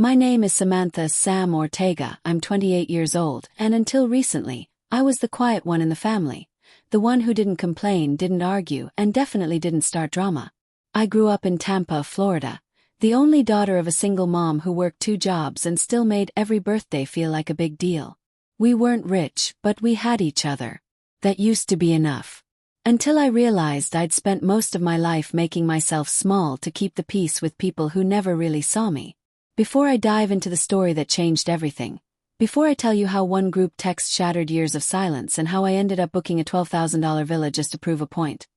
My name is Samantha Sam Ortega. I'm 28 years old, and until recently, I was the quiet one in the family. The one who didn't complain, didn't argue, and definitely didn't start drama. I grew up in Tampa, Florida, the only daughter of a single mom who worked 2 jobs and still made every birthday feel like a big deal. We weren't rich, but we had each other. That used to be enough. Until I realized I'd spent most of my life making myself small to keep the peace with people who never really saw me. Before I dive into the story that changed everything, before I tell you how one group text shattered years of silence and how I ended up booking a $12,000 villa just to prove a point,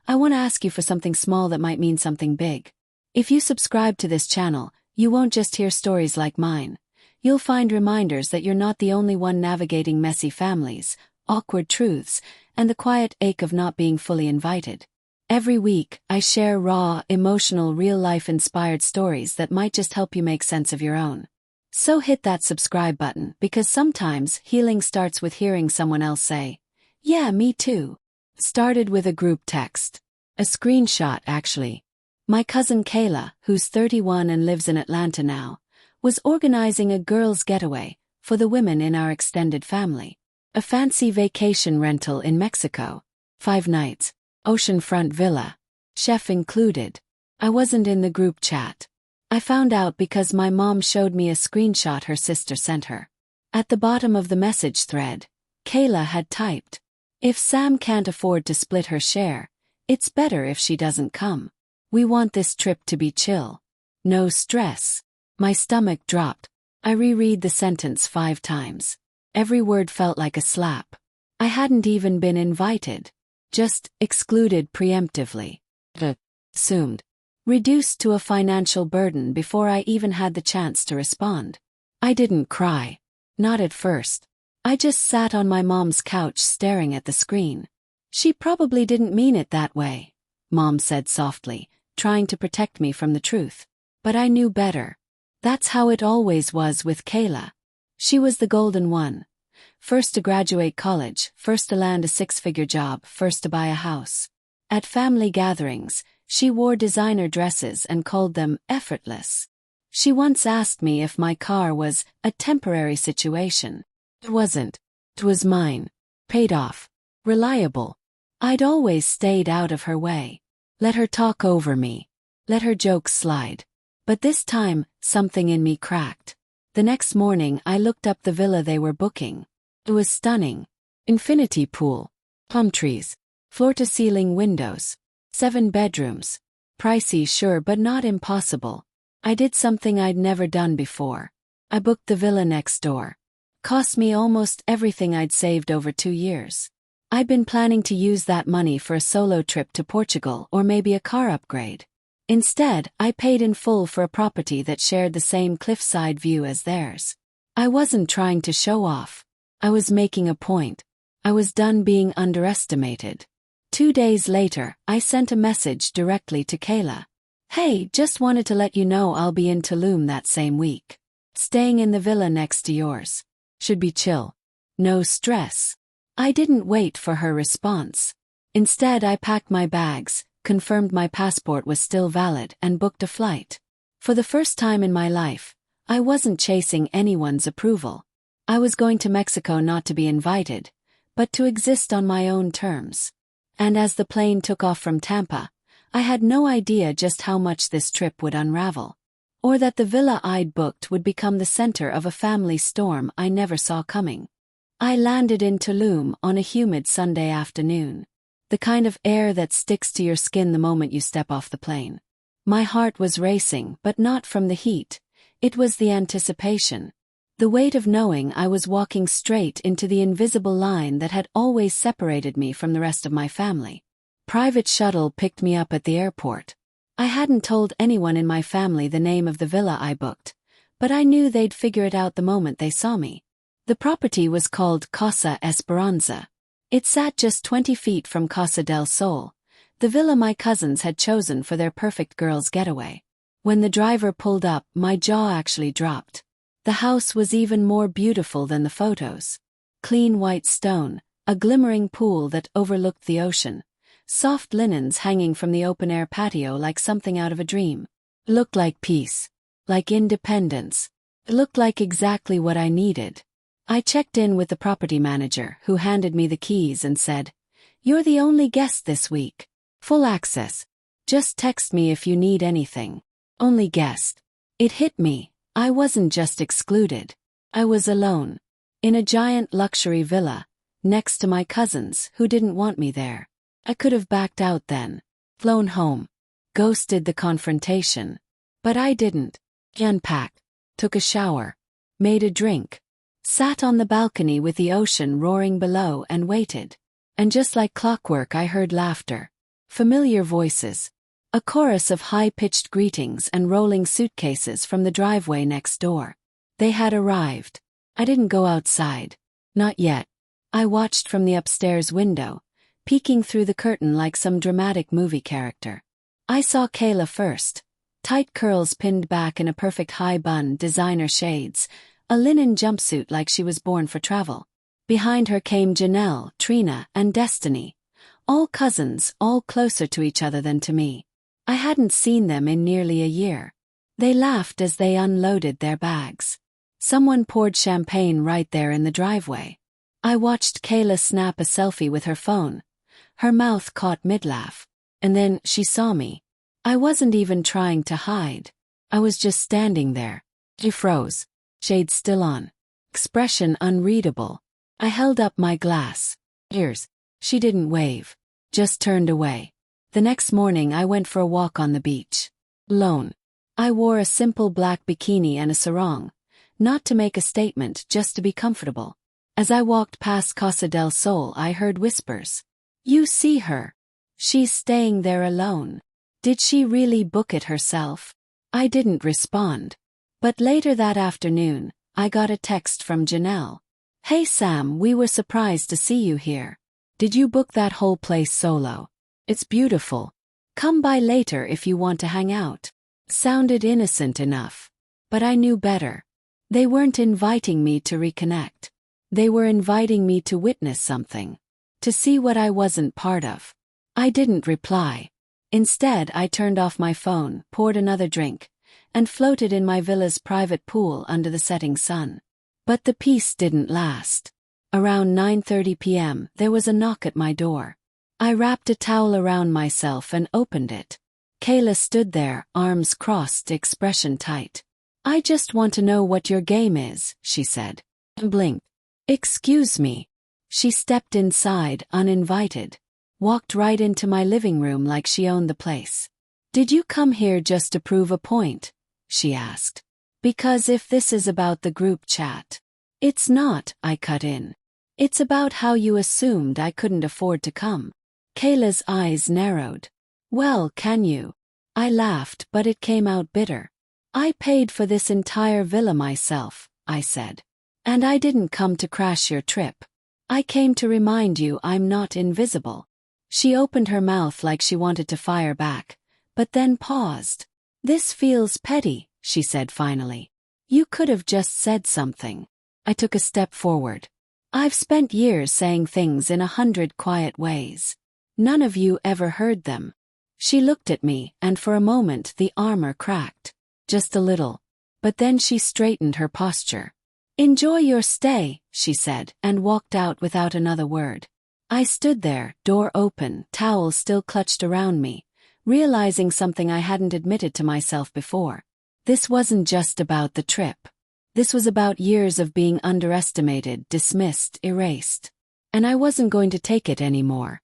I want to ask you for something small that might mean something big. If you subscribe to this channel, you won't just hear stories like mine. You'll find reminders that you're not the only one navigating messy families, awkward truths, and the quiet ache of not being fully invited. Every week, I share raw, emotional, real-life inspired stories that might just help you make sense of your own. So hit that subscribe button, because sometimes healing starts with hearing someone else say, "Yeah, me too." Started with a group text. A screenshot, actually. My cousin Kayla, who's 31 and lives in Atlanta now, was organizing a girls' getaway for the women in our extended family. A fancy vacation rental in Mexico. 5 nights. Oceanfront villa. Chef included. I wasn't in the group chat. I found out because my mom showed me a screenshot her sister sent her. At the bottom of the message thread, Kayla had typed, "If Sam can't afford to split her share, it's better if she doesn't come. We want this trip to be chill. No stress." My stomach dropped. I reread the sentence 5 times. Every word felt like a slap. I hadn't even been invited. Just excluded preemptively. Assumed. Reduced to a financial burden before I even had the chance to respond. I didn't cry. Not at first. I just sat on my mom's couch staring at the screen. "She probably didn't mean it that way," Mom said softly, trying to protect me from the truth. But I knew better. That's how it always was with Kayla. She was the golden one. First to graduate college, first to land a 6-figure job, first to buy a house. At family gatherings, she wore designer dresses and called them effortless. She once asked me if my car was a temporary situation. It wasn't. It was mine. Paid off. Reliable. I'd always stayed out of her way. Let her talk over me. Let her jokes slide. But this time, something in me cracked. The next morning I looked up the villa they were booking. It was stunning. Infinity pool. Palm trees. Floor-to-ceiling windows. 7 bedrooms. Pricey, sure, but not impossible. I did something I'd never done before. I booked the villa next door. Cost me almost everything I'd saved over 2 years. I'd been planning to use that money for a solo trip to Portugal or maybe a car upgrade. Instead, I paid in full for a property that shared the same cliffside view as theirs. I wasn't trying to show off. I was making a point. I was done being underestimated. 2 days later, I sent a message directly to Kayla. "Hey, just wanted to let you know I'll be in Tulum that same week. Staying in the villa next to yours. Should be chill. No stress." I didn't wait for her response. Instead, I packed my bags, confirmed my passport was still valid, and booked a flight. For the first time in my life, I wasn't chasing anyone's approval. I was going to Mexico not to be invited, but to exist on my own terms. And as the plane took off from Tampa, I had no idea just how much this trip would unravel. Or that the villa I'd booked would become the center of a family storm I never saw coming. I landed in Tulum on a humid Sunday afternoon. The kind of air that sticks to your skin the moment you step off the plane. My heart was racing, but not from the heat. It was the anticipation. The weight of knowing I was walking straight into the invisible line that had always separated me from the rest of my family. Private shuttle picked me up at the airport. I hadn't told anyone in my family the name of the villa I booked, but I knew they'd figure it out the moment they saw me. The property was called Casa Esperanza. It sat just 20 feet from Casa del Sol, the villa my cousins had chosen for their perfect girls' getaway. When the driver pulled up, my jaw actually dropped. The house was even more beautiful than the photos. Clean white stone, a glimmering pool that overlooked the ocean, soft linens hanging from the open-air patio like something out of a dream. Looked like peace. like independence. It looked like exactly what I needed. I checked in with the property manager, who handed me the keys and said, "You're the only guest this week. Full access. Just text me if you need anything." Only guest. It hit me. I wasn't just excluded. I was alone. In a giant luxury villa, next to my cousins who didn't want me there. I could have backed out then. Flown home. Ghosted the confrontation. But I didn't. Unpacked. Took a shower. Made a drink. Sat on the balcony with the ocean roaring below and waited. And just like clockwork I heard laughter. Familiar voices. A chorus of high-pitched greetings and rolling suitcases from the driveway next door. They had arrived. I didn't go outside. Not yet. I watched from the upstairs window, peeking through the curtain like some dramatic movie character. I saw Kayla first. Tight curls pinned back in a perfect high bun, designer shades, a linen jumpsuit like she was born for travel. Behind her came Janelle, Trina, and Destiny. All cousins, all closer to each other than to me. I hadn't seen them in nearly a year. They laughed as they unloaded their bags. Someone poured champagne right there in the driveway. I watched Kayla snap a selfie with her phone. Her mouth caught mid-laugh. And then she saw me. I wasn't even trying to hide. I was just standing there. She froze. Shade still on. Expression unreadable. I held up my glass. Cheers. She didn't wave. Just turned away. The next morning I went for a walk on the beach. Alone. I wore a simple black bikini and a sarong. Not to make a statement, just to be comfortable. As I walked past Casa del Sol I heard whispers. "You see her. She's staying there alone. Did she really book it herself?" I didn't respond. But later that afternoon, I got a text from Janelle. "Hey Sam, we were surprised to see you here. Did you book that whole place solo? It's beautiful. Come by later if you want to hang out." Sounded innocent enough. But I knew better. They weren't inviting me to reconnect. They were inviting me to witness something. To see what I wasn't part of. I didn't reply. Instead, I turned off my phone, poured another drink, and floated in my villa's private pool under the setting sun. But the peace didn't last. Around 9:30 p.m., there was a knock at my door. I wrapped a towel around myself and opened it. Kayla stood there, arms crossed, expression tight. "I just want to know what your game is," she said. And blinked. "Excuse me." She stepped inside, uninvited. Walked right into my living room like she owned the place. "Did you come here just to prove a point?" she asked. "Because if this is about the group chat." "It's not," I cut in. "It's about how you assumed I couldn't afford to come." Kayla's eyes narrowed. "Well, can you?" I laughed, but it came out bitter. "I paid for this entire villa myself," I said. "And I didn't come to crash your trip. I came to remind you I'm not invisible." She opened her mouth like she wanted to fire back, but then paused. "This feels petty," she said finally. "You could have just said something." I took a step forward. "I've spent years saying things in 100 quiet ways. None of you ever heard them." She looked at me, and for a moment the armor cracked. Just a little. But then she straightened her posture. "Enjoy your stay," she said, and walked out without another word. I stood there, door open, towel still clutched around me, realizing something I hadn't admitted to myself before. This wasn't just about the trip. This was about years of being underestimated, dismissed, erased. And I wasn't going to take it anymore.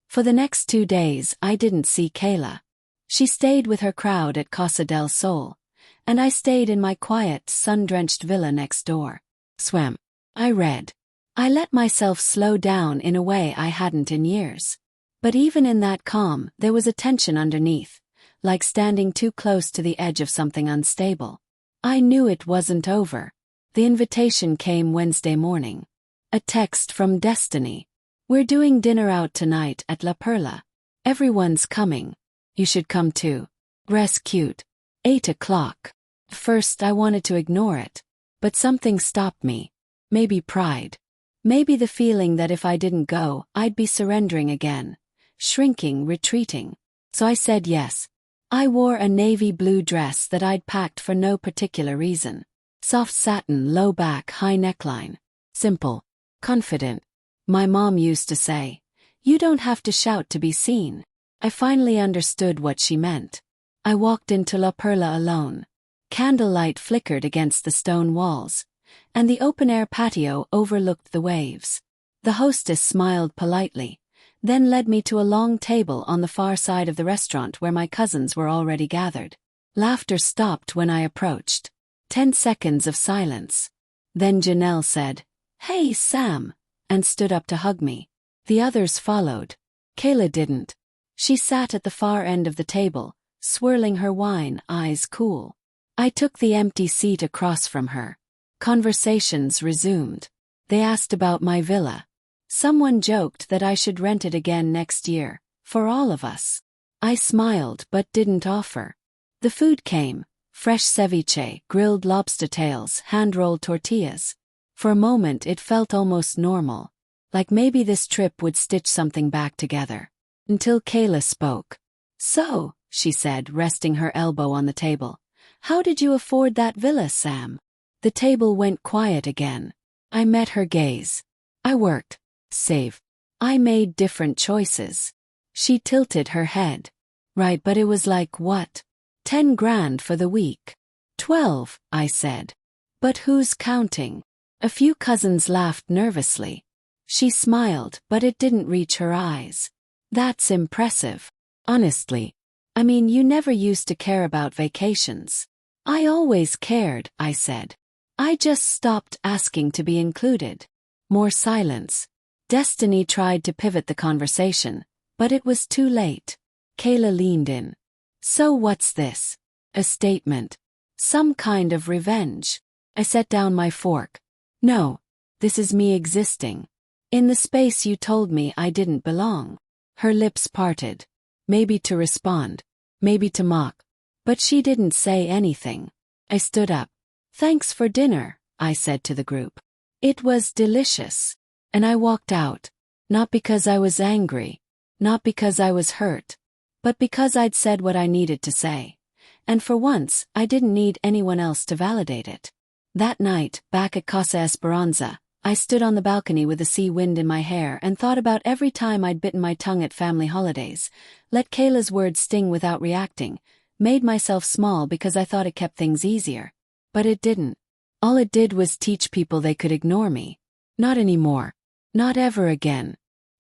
For the next 2 days, I didn't see Kayla. She stayed with her crowd at Casa del Sol, and I stayed in my quiet, sun-drenched villa next door. Swam. I read. I let myself slow down in a way I hadn't in years. But even in that calm, there was a tension underneath, like standing too close to the edge of something unstable. I knew it wasn't over. The invitation came Wednesday morning. A text from Destiny. "We're doing dinner out tonight at La Perla. Everyone's coming. You should come too. Dress cute. 8 o'clock. First I wanted to ignore it. But something stopped me. Maybe pride. Maybe the feeling that if I didn't go, I'd be surrendering again. Shrinking, retreating. So I said yes. I wore a navy blue dress that I'd packed for no particular reason. Soft satin, low back, high neckline. Simple. Confident. My mom used to say, "You don't have to shout to be seen." I finally understood what she meant. I walked into La Perla alone. Candlelight flickered against the stone walls, and the open-air patio overlooked the waves. The hostess smiled politely, then led me to a long table on the far side of the restaurant where my cousins were already gathered. Laughter stopped when I approached. 10 seconds of silence. Then Janelle said, "Hey, Sam," and stood up to hug me. The others followed. Kayla didn't. She sat at the far end of the table, swirling her wine, eyes cool. I took the empty seat across from her. Conversations resumed. They asked about my villa. Someone joked that I should rent it again next year, for all of us. I smiled but didn't offer. The food came. Fresh ceviche, grilled lobster tails, hand-rolled tortillas. For a moment it felt almost normal, like maybe this trip would stitch something back together. Until Kayla spoke. "So," she said, resting her elbow on the table, "how did you afford that villa, Sam?" The table went quiet again. I met her gaze. "I worked. Save. I made different choices." She tilted her head. "Right, but it was like what? 10 grand for the week." 12, I said. "But who's counting?" A few cousins laughed nervously. She smiled, but it didn't reach her eyes. "That's impressive. Honestly. I mean, you never used to care about vacations." "I always cared," I said. "I just stopped asking to be included." More silence. Destiny tried to pivot the conversation, but it was too late. Kayla leaned in. "So what's this? A statement? Some kind of revenge?" I set down my fork. "No. This is me existing. In the space you told me I didn't belong." Her lips parted. Maybe to respond. Maybe to mock. But she didn't say anything. I stood up. "Thanks for dinner," I said to the group. "It was delicious." And I walked out. Not because I was angry. Not because I was hurt. But because I'd said what I needed to say. And for once, I didn't need anyone else to validate it. That night, back at Casa Esperanza, I stood on the balcony with the sea wind in my hair and thought about every time I'd bitten my tongue at family holidays, let Kayla's words sting without reacting, made myself small because I thought it kept things easier. But it didn't. All it did was teach people they could ignore me. Not anymore. Not ever again.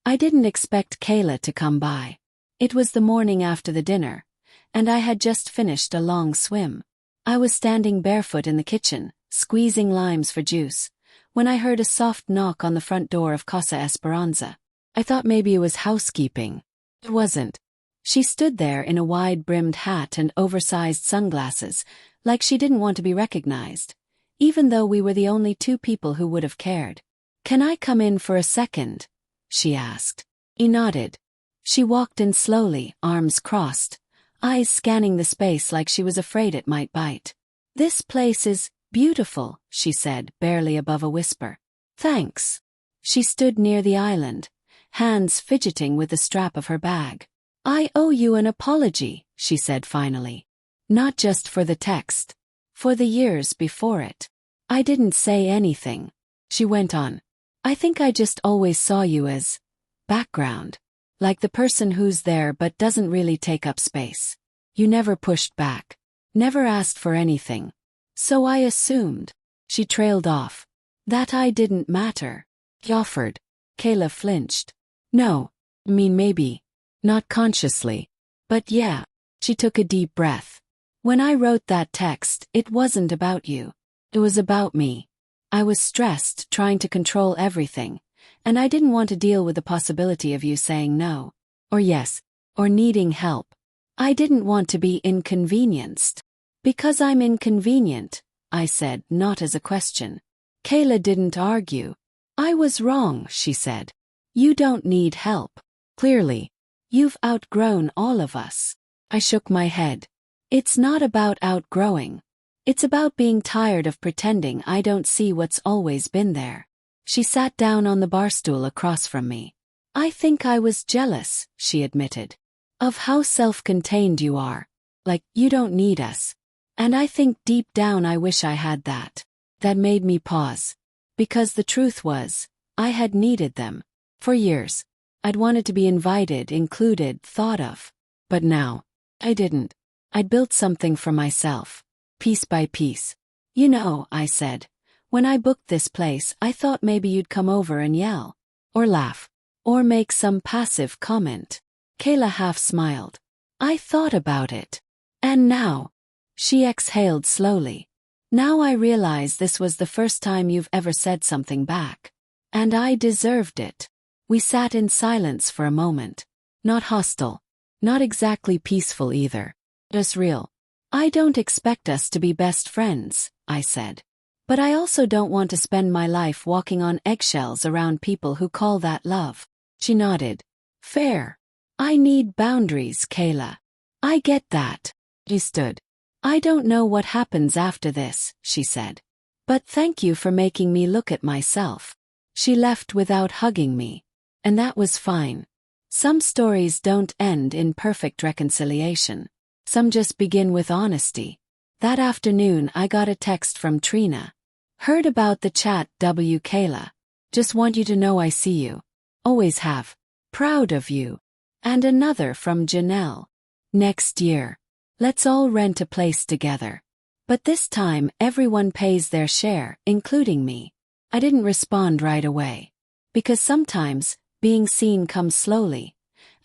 I didn't expect Kayla to come by. It was the morning after the dinner, and I had just finished a long swim. I was standing barefoot in the kitchen, squeezing limes for juice, when I heard a soft knock on the front door of Casa Esperanza. I thought maybe it was housekeeping. It wasn't. She stood there in a wide-brimmed hat and oversized sunglasses, like she didn't want to be recognized, even though we were the only 2 people who would have cared. "Can I come in for a second?" she asked. He nodded. She walked in slowly, arms crossed, eyes scanning the space like she was afraid it might bite. "This place is beautiful," she said, barely above a whisper. "Thanks." She stood near the island, hands fidgeting with the strap of her bag. "I owe you an apology," she said finally. "Not just for the text. For the years before it." I didn't say anything. She went on. "I think I just always saw you as background. Like the person who's there but doesn't really take up space. You never pushed back. Never asked for anything. So I assumed." She trailed off. "That I didn't matter." He offered. Kayla flinched. "No. I mean maybe. Not consciously. But yeah." She took a deep breath. "When I wrote that text, it wasn't about you. It was about me. I was stressed, trying to control everything, and I didn't want to deal with the possibility of you saying no, or yes, or needing help. I didn't want to be inconvenienced. Because I'm inconvenient," I said, not as a question. Kayla didn't argue. "I was wrong," she said. "You don't need help. Clearly. You've outgrown all of us." I shook my head. "It's not about outgrowing. It's about being tired of pretending I don't see what's always been there." She sat down on the bar stool across from me. "I think I was jealous," she admitted, "of how self-contained you are. Like, you don't need us. And I think deep down I wish I had that. That made me pause. Because the truth was, I had needed them. For years. I'd wanted to be invited, included, thought of. But now, I didn't. I'd built something for myself. Piece by piece. You know, I said, when I booked this place, I thought maybe you'd come over and yell. Or laugh. Or make some passive comment. Kayla half smiled. I thought about it. And now. She exhaled slowly. Now I realize this was the first time you've ever said something back. And I deserved it. We sat in silence for a moment. Not hostile. Not exactly peaceful either. Just real. I don't expect us to be best friends, I said. But I also don't want to spend my life walking on eggshells around people who call that love. She nodded. Fair. I need boundaries, Kayla. I get that. She stood. I don't know what happens after this, she said. But thank you for making me look at myself. She left without hugging me. And that was fine. Some stories don't end in perfect reconciliation. Some just begin with honesty. That afternoon I got a text from Trina. Heard about the chat, Kayla. Just want you to know I see you. Always have. Proud of you. And another from Janelle. Next year. Let's all rent a place together. But this time everyone pays their share, including me. I didn't respond right away. Because sometimes, being seen comes slowly,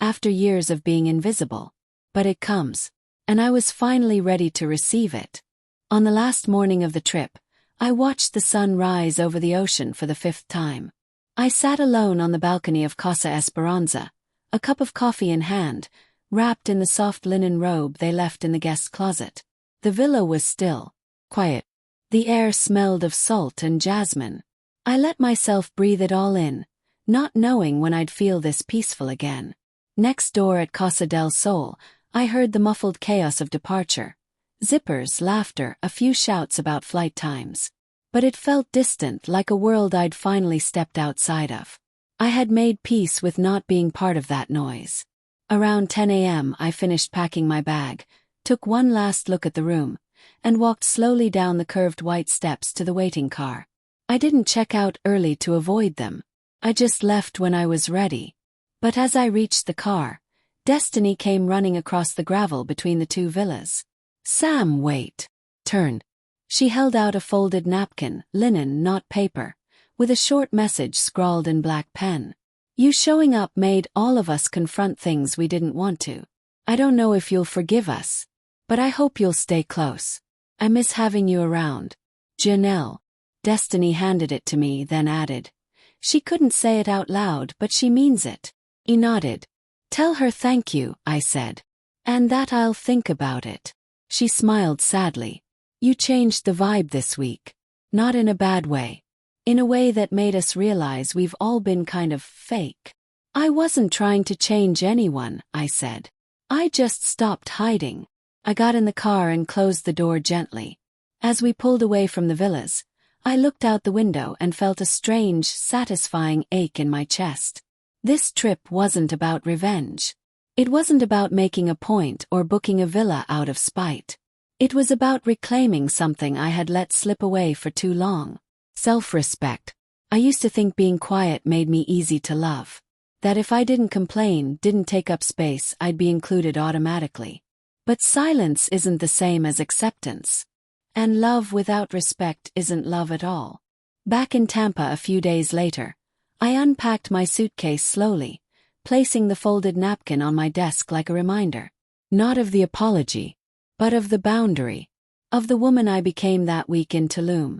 after years of being invisible. But it comes. And I was finally ready to receive it. On the last morning of the trip, I watched the sun rise over the ocean for the 5th time. I sat alone on the balcony of Casa Esperanza, a cup of coffee in hand, wrapped in the soft linen robe they left in the guest closet. The villa was still, quiet. The air smelled of salt and jasmine. I let myself breathe it all in, not knowing when I'd feel this peaceful again. Next door at Casa del Sol, I heard the muffled chaos of departure. Zippers, laughter, a few shouts about flight times. But it felt distant, like a world I'd finally stepped outside of. I had made peace with not being part of that noise. Around 10 a.m. I finished packing my bag, took one last look at the room, and walked slowly down the curved white steps to the waiting car. I didn't check out early to avoid them. I just left when I was ready. But as I reached the car, Destiny came running across the gravel between the two villas. Sam, wait. Turned. She held out a folded napkin, linen, not paper, with a short message scrawled in black pen. You showing up made all of us confront things we didn't want to. I don't know if you'll forgive us, but I hope you'll stay close. I miss having you around. Janelle. Destiny handed it to me, then added. She couldn't say it out loud, but she means it. He nodded. Tell her thank you, I said. And that I'll think about it. She smiled sadly. You changed the vibe this week. Not in a bad way. In a way that made us realize we've all been kind of fake. I wasn't trying to change anyone, I said. I just stopped hiding. I got in the car and closed the door gently. As we pulled away from the villas, I looked out the window and felt a strange, satisfying ache in my chest. This trip wasn't about revenge. It wasn't about making a point or booking a villa out of spite. It was about reclaiming something I had let slip away for too long. Self-respect. I used to think being quiet made me easy to love. That if I didn't complain, didn't take up space, I'd be included automatically. But silence isn't the same as acceptance. And love without respect isn't love at all. Back in Tampa a few days later, I unpacked my suitcase slowly, placing the folded napkin on my desk like a reminder. Not of the apology, but of the boundary. Of the woman I became that week in Tulum.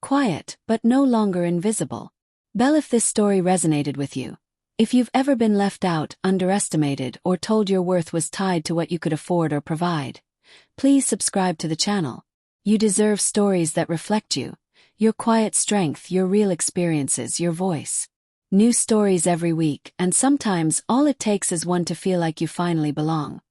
Quiet, but no longer invisible. Belle, if this story resonated with you, if you've ever been left out, underestimated, or told your worth was tied to what you could afford or provide, please subscribe to the channel. You deserve stories that reflect you, your quiet strength, your real experiences, your voice. New stories every week, and sometimes all it takes is one to feel like you finally belong.